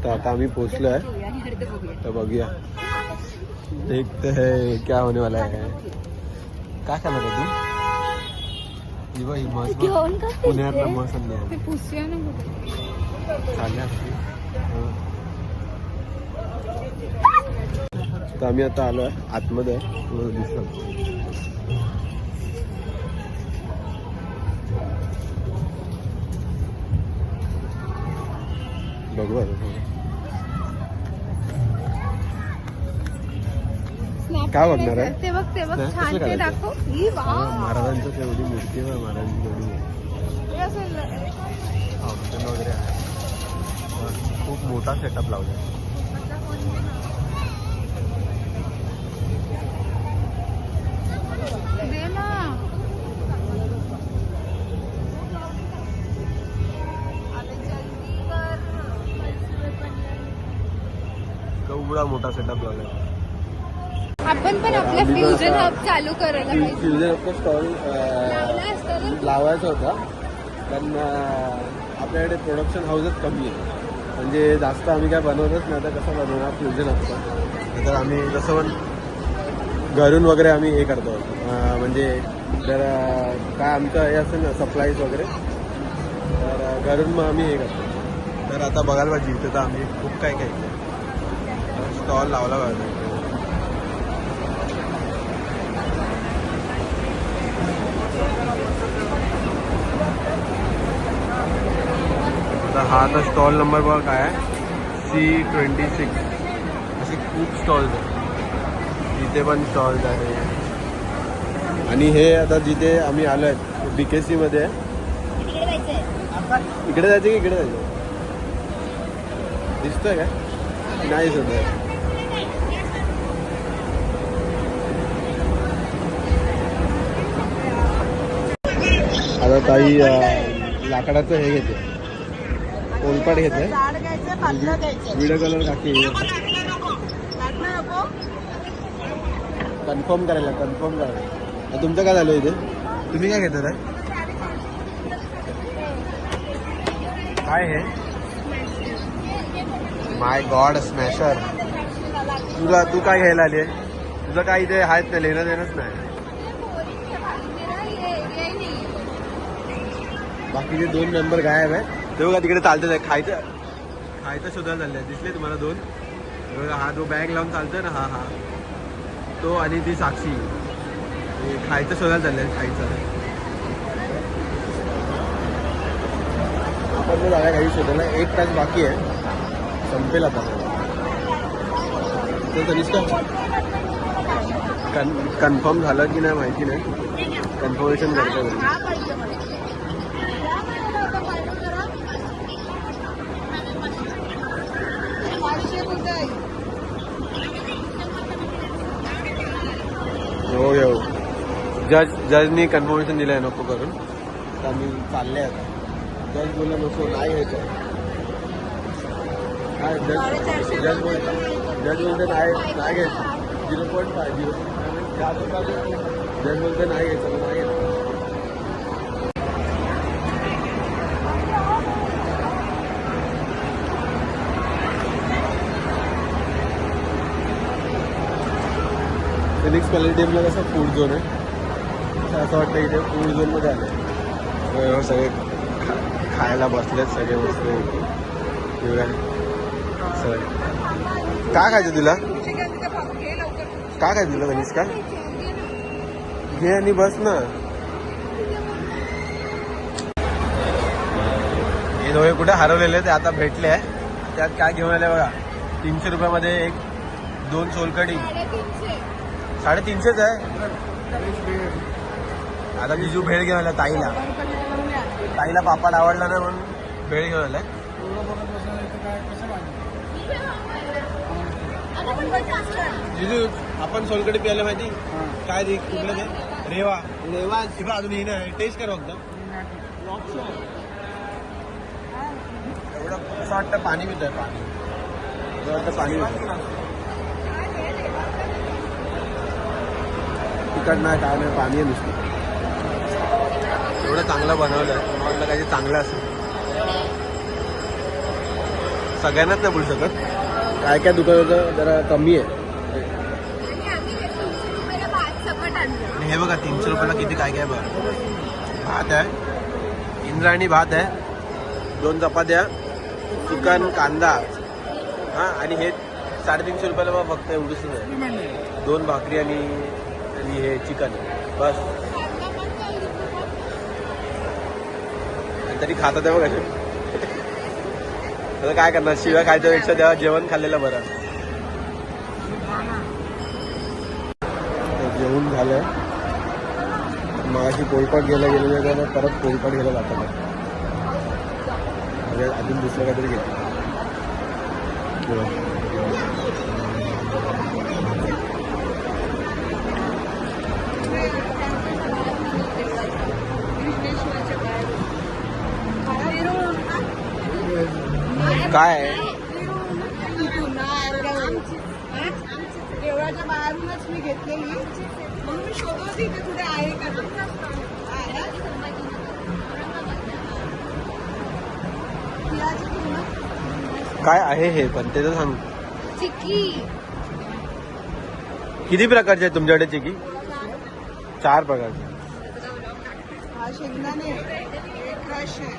तर आता आम्ही पोहोचलो आहे, तर बघूया देखते है क्या होने वाला है. काय खाणार आहे तू? ही मस्त पुण्यातला मस्त तर आम्ही आता आलो आहे आतमध्ये दिसत. बघू काय बघणार आहे ते बघ ते बघ छान ते दाखव. महाराजांचं तेवढी मूर्ती आहे, महाराजांची तेवढी वगैरे आहे. खूप मोठा सेटअप लावला आहे. केवढा मोठा सेटअप लावला आहे. आपण पण आपल्या फ्युजन हब चालू करायला पाहिजे. फ्युजन हबचा स्टॉल लावायचा होता, पण आपल्याकडे प्रोडक्शन हाऊसच कमी आहे. म्हणजे जास्त आम्ही काय बनवतच नाही. आता कसं बनवणार फ्युजन हबचा, तर आम्ही जसं पण घरून वगैरे आम्ही हे करतो. म्हणजे जर काय आमचं हे असेल ना सप्लाईज वगैरे, तर घरून मग आम्ही हे करतो. तर आता बघायला पाहिजे इथे तर आम्ही खूप काय काय स्टॉल लावला पाहिजे. हा आता स्टॉल नंबर बघा काय आहे, C26. असे खूप स्टॉल्स आहेत, इथे पण स्टॉल्स आहे. आणि हे आता जिथे आम्ही आलो आहे BKC मध्ये. इकडे जायचं की इकडे जायचं? दिसतोय काय? नाही दिसत आहे. आता ताई लाकडाचं हे घेते, कोलपाट घेते. व्हिडिओ कलर काकी कन्फर्म करायला. तुमचं काय झालं इथे? तुम्ही काय घेतात? काय हे? माय गॉड स्मॅशर. तू काय घ्यायला आली आहे? तुझं काय इथे आहेत ना, लेणं देणंच नाही. बाकीचे 2 मेंबर गायब आहे. ते बघा तिकडे चालतं आहे, खायचं शोधायला चाललंय. दिसले तुम्हाला 2? हा जो बॅग लावून चालतोय ना, हा तो, आणि ती साक्षी खायचं शोधायला चाललंय. खायचं आपण जागा काही शोधायला 1 तास बाकी आहे, संपेल आता. तर तनिष्का कन्फर्म झालं की नाही माहिती नाही, कन्फर्मेशन करतो. हो जजनी कन्फर्मेशन दिलं आहे नको करून, तर आम्ही चालले आता. जज बोलला नको, नाही घ्यायचं. काय जज बोलते नाही घ्यायचं. 0.5 जज बोलते नाही घ्यायचं, नाही घ्यायचं. फिनिक्स पॅलेडियमला कसं फूड झोन आहे, असं वाटतं इथे फूड झोनमध्ये आलं. सगळे खायला बसलेत सगळे वस्तू. काय खायचं तुला? काय खायचं तुला तनिष्का? घे आणि बस ना. हे दोघे कुठे हरवलेले ते आता भेटले आहे. त्यात काय घेऊन आले बघा, 300 रुपयामध्ये 2 सोलकढी. 350 आहे. आता बिजू भेळ घेऊन आला ताईला पापड आवडला ना म्हणून भेळ घेऊन आलाय. जिजू आपण सोलकढी प्यायला माहिती काय ते कुठलं ते रेवा अजून ही नाही. टेस्ट कर फक्त. एवढं असं वाटतं पाणी पित आहे. असं वाटतं पाणी पित. तिखट नाही काय नाही, पाणी आहे नुसतं. एवढं चांगलं बनवलं आहे, मला वाटलं काही चांगलं असेल. सगळ्यांनाच नाही बोलू शकत. काय काय दुकानाचं जरा कमी आहे. आणि आम्ही 300 रुपयाला भात सकट आणलं. आणि हे बघा 300 रुपयाला किती काय काय बघा. भात आहे, इंद्रायणी भात आहे, 2 चपात्या, चिकन, कांदा, हां, आणि हे 350 रुपयाला बघा फक्त एवढंच आहे. 2 भाकरी आणि हे चिकन बस. तरी खातात आहे बघा. आता काय करणार, शिव्या खायच्यापेक्षा तेव्हा जेवण खाल्लेलं बरं. जेवण झालंय. मग अशी पोलपाट घ्यायला गेलेलं तर परत पोलपाट घ्यायला लागतात. म्हणजे अजून दुसरं काहीतरी घेतो. काय आहे? देवळाच्या बाहेरूनच मी घेतलेली म्हणून मी शोधत होती इथे कुठे आहे का ते. काय आहे हे पण ते तर सांग. चिक्की. किती प्रकारचे आहेत तुमच्याकडे चिकी? 4 प्रकारचे. हा शेंगदाणे, क्रश आहे,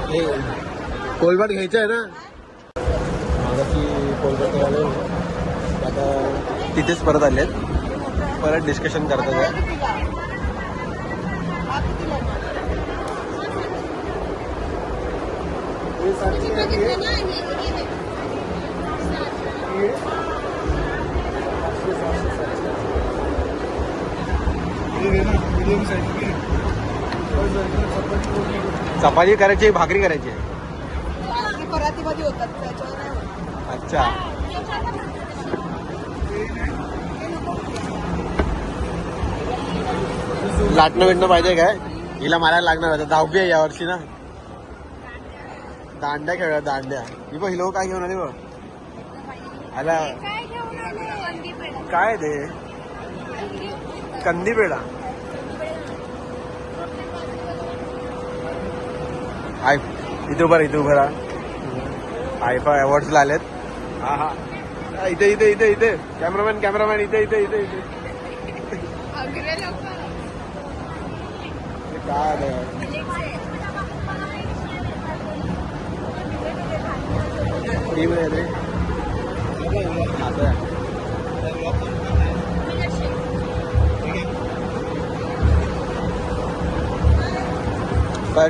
हे कोलबाट घ्यायचं आहे ना. मागाशी कोलबाट आले, आता तिथेच परत आलेत. परत डिस्कशन करतात आहे. चपाती करायची, भाकरी करायची. परातीमध्ये होतात त्याच्यावर नाही होत. अच्छा. लाटणं बिटणं पाहिजे काय? हिला मारायला लागणार आता. 10वी आहे यावर्षी ना. दांड्या खेळूया, दांड्या. ही बघ, हिलो काय घेऊन आली बघ. आला काय घेऊन आले? वंगी पेढा. काय ते कंदी पेढा. इथे उभा आयफा अवॉर्ड्स ला आलेत. हा हा, इथे इथे इथे इथे कॅमेरामॅन इथे इथे इथे इथे. अगरे लोक. काय टीम आहे रे.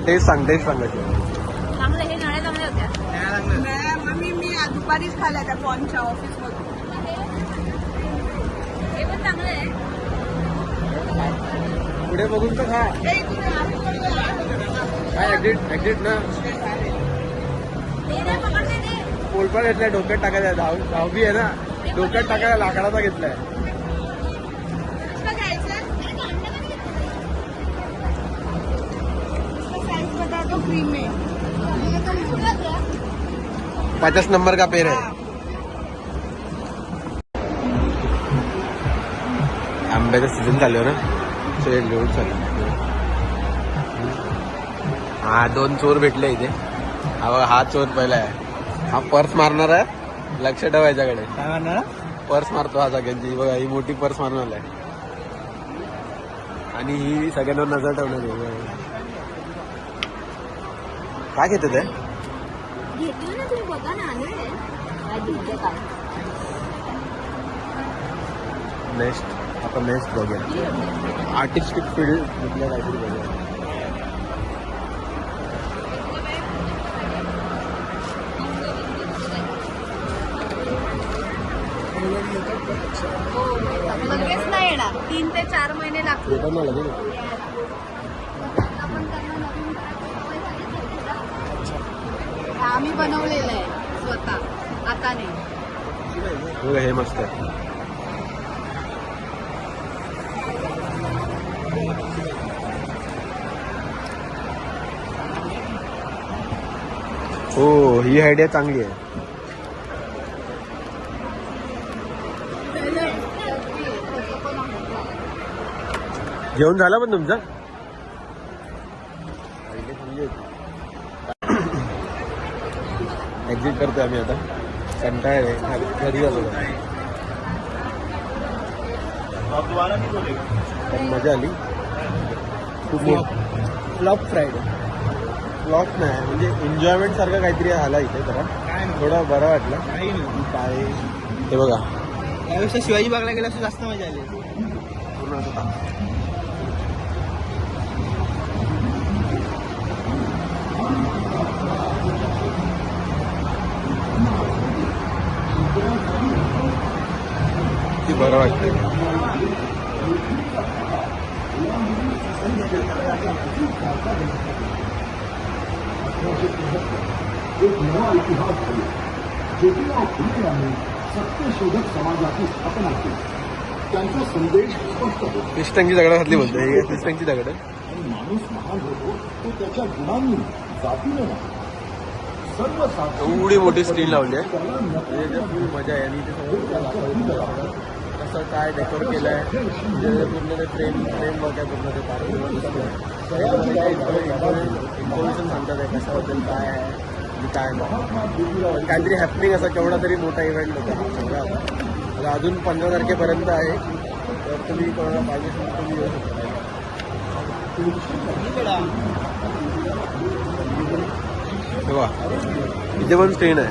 टेस्ट सांगायची. चांगलं हे नळ्या चांगल्या होत्या. मी दुपारीच खाल्ल्या त्या कॉनच्या ऑफिस मधून. हे पण चांगलं आहे. पुढे बघून तर खा. काय ऍक्सिट ना. पोलपाट घेतलाय, डोक्यात टाकायचा. 10वी आहे ना, डोक्यात टाकायला लाकडाचा घेतलाय. क्रीम आहे. 50 नंबर का पेड़ है. आंब्याचं सीझन चालू ना, सगळे लोड चालू. हा 2 चोर भेटले इथे. हा बघा, हा चोर पहिला आहे. हा पर्स मारणार आहे, लक्ष ठेवायच्याकडे. काय मारणार? पर्स मारतो हा सगळ्यांची. बघा, ही मोठी पर्स मारून आलाय आणि ही सगळ्यांवर नजर ठेवणार आहे. काय घेते ते? घेतलं ना तुम्ही, बघा ना. नेक्स्ट आपण नेक्स्ट बघूया. आर्टिस्टिक फील्ड कुठल्या काहीतरी बघूया. लगेच नाही येणार. 3 ते 4 महिने लागतील. आम्ही बनवलेलं आहे स्वतः हाताने. हे मस्त आहे. हो, ही आयडिया चांगली आहे. जेवण झालं पण तुमचं? मजा येते. एक्झिट करतोय आम्ही आता. कंटाळ आहे, घरी जातो. पण मजा आली खूप. फ्लॉप फ्रायडे, फ्लॉप नाही म्हणजे एन्जॉयमेंट सारखं काहीतरी आला इथे. जरा थोडं बरं वाटलं. काय ते बघा, त्यापेक्षा शिवाजी बागला गेला असं जास्त मजा आली. पूर्ण असं ती बरं वाटतं. एक नवा इतिहास घडला. ज्योतिराव फुले यांनी सत्यशोधक समाजाची स्थापना केली. त्यांचा संदेश स्पष्ट होता. क्रिस्टनची दगड घातली बोलतो. हे क्रिस्टनची दगड आहे. आणि माणूस महान होतो तो त्याच्या गुणांनी, जातीने नाही. एवढी मोठी स्क्रीन लावली आहे. फुल मजा आहे. आणि ते सगळं कसं काय डेकोर केलं आहे. पूर्ण ते फ्रेम वर्क आहे. पूर्ण ते इन्फॉर्मेशन सांगतात आहे कशाबद्दल काय आहे आणि काय नाही. काहीतरी हॅपनिंग असा केवढा तरी मोठा इव्हेंट होता सगळा. आता अजून 15 तारखेपर्यंत आहे. तर तुम्ही कोणाला पाहिजे असेल तुम्ही येऊ शकता. तेव्हा इथे पण स्क्रीन आहे.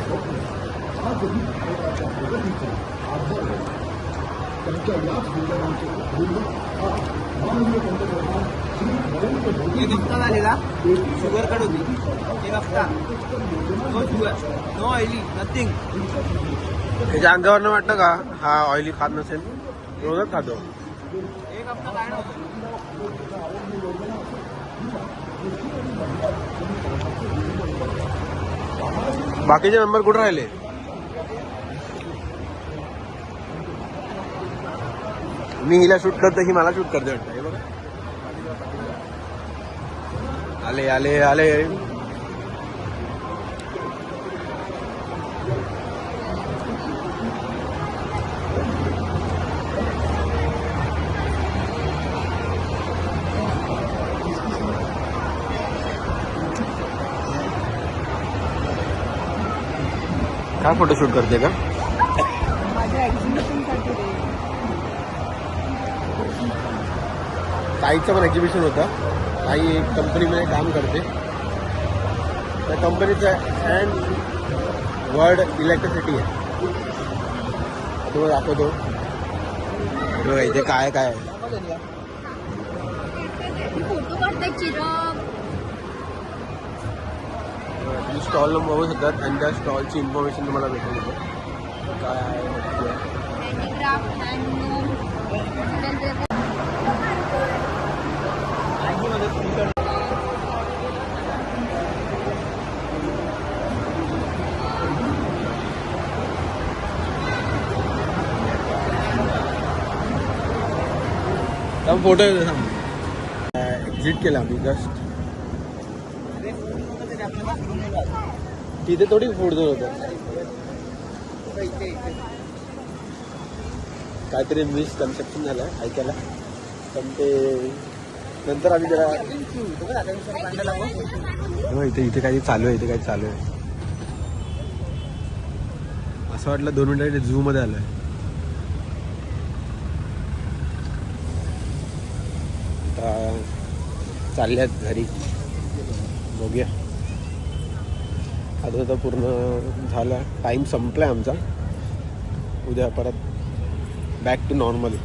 एक हफ्ता झालेला, शुगर कट होती. एक हफ्ता no sugar, no oily, nothing. त्याच्या अंगावरनं वाटतं का हा ऑइली खात नसेल. रोजच खातो. एक हफ्ता काय नव्हतं. बाकीचे मेंबर कुठे राहिले. मी हिला शूट करतो, ही मला शूट करते वाटतं. हे बघा आले आले आले. काय फोटोशूट करते का. माझ्या एक्झिबिशनसाठी रे. ताईचं पण एक्झिबिशन होतं. ताई एक कंपनीमध्ये काम करते. त्या कंपनीचं अँड वर्ल्ड इलेक्ट्रिसिटी आहे. तुम्हाला दाखवतो. बघा इथे काय काय आहे. फोटो काढताय चिरक. तुम्ही स्टॉलला बघू शकतात आणि त्या स्टॉलची इन्फॉर्मेशन तुम्हाला भेटेल इथे. काय आहे हँडीक्राफ्ट, हँडलूम. फोटो एक्झिट केला आम्ही जस्ट. तिथे थोडी फोडतो होतं. काहीतरी मिसकन्सेप्शन झालं ऐकायला. पण ते नंतर आम्ही जरा इथे इथे काही चालू आहे. इथे काही चालू आहे. असं वाटलं 2 मिनिटांनी झू मध्ये आलोय. आता चालल्यात घरी. बघूया. आता तर पूर्ण झाला. टाईम संपलाय आमचा. उद्या परत बॅक टू नॉर्मल.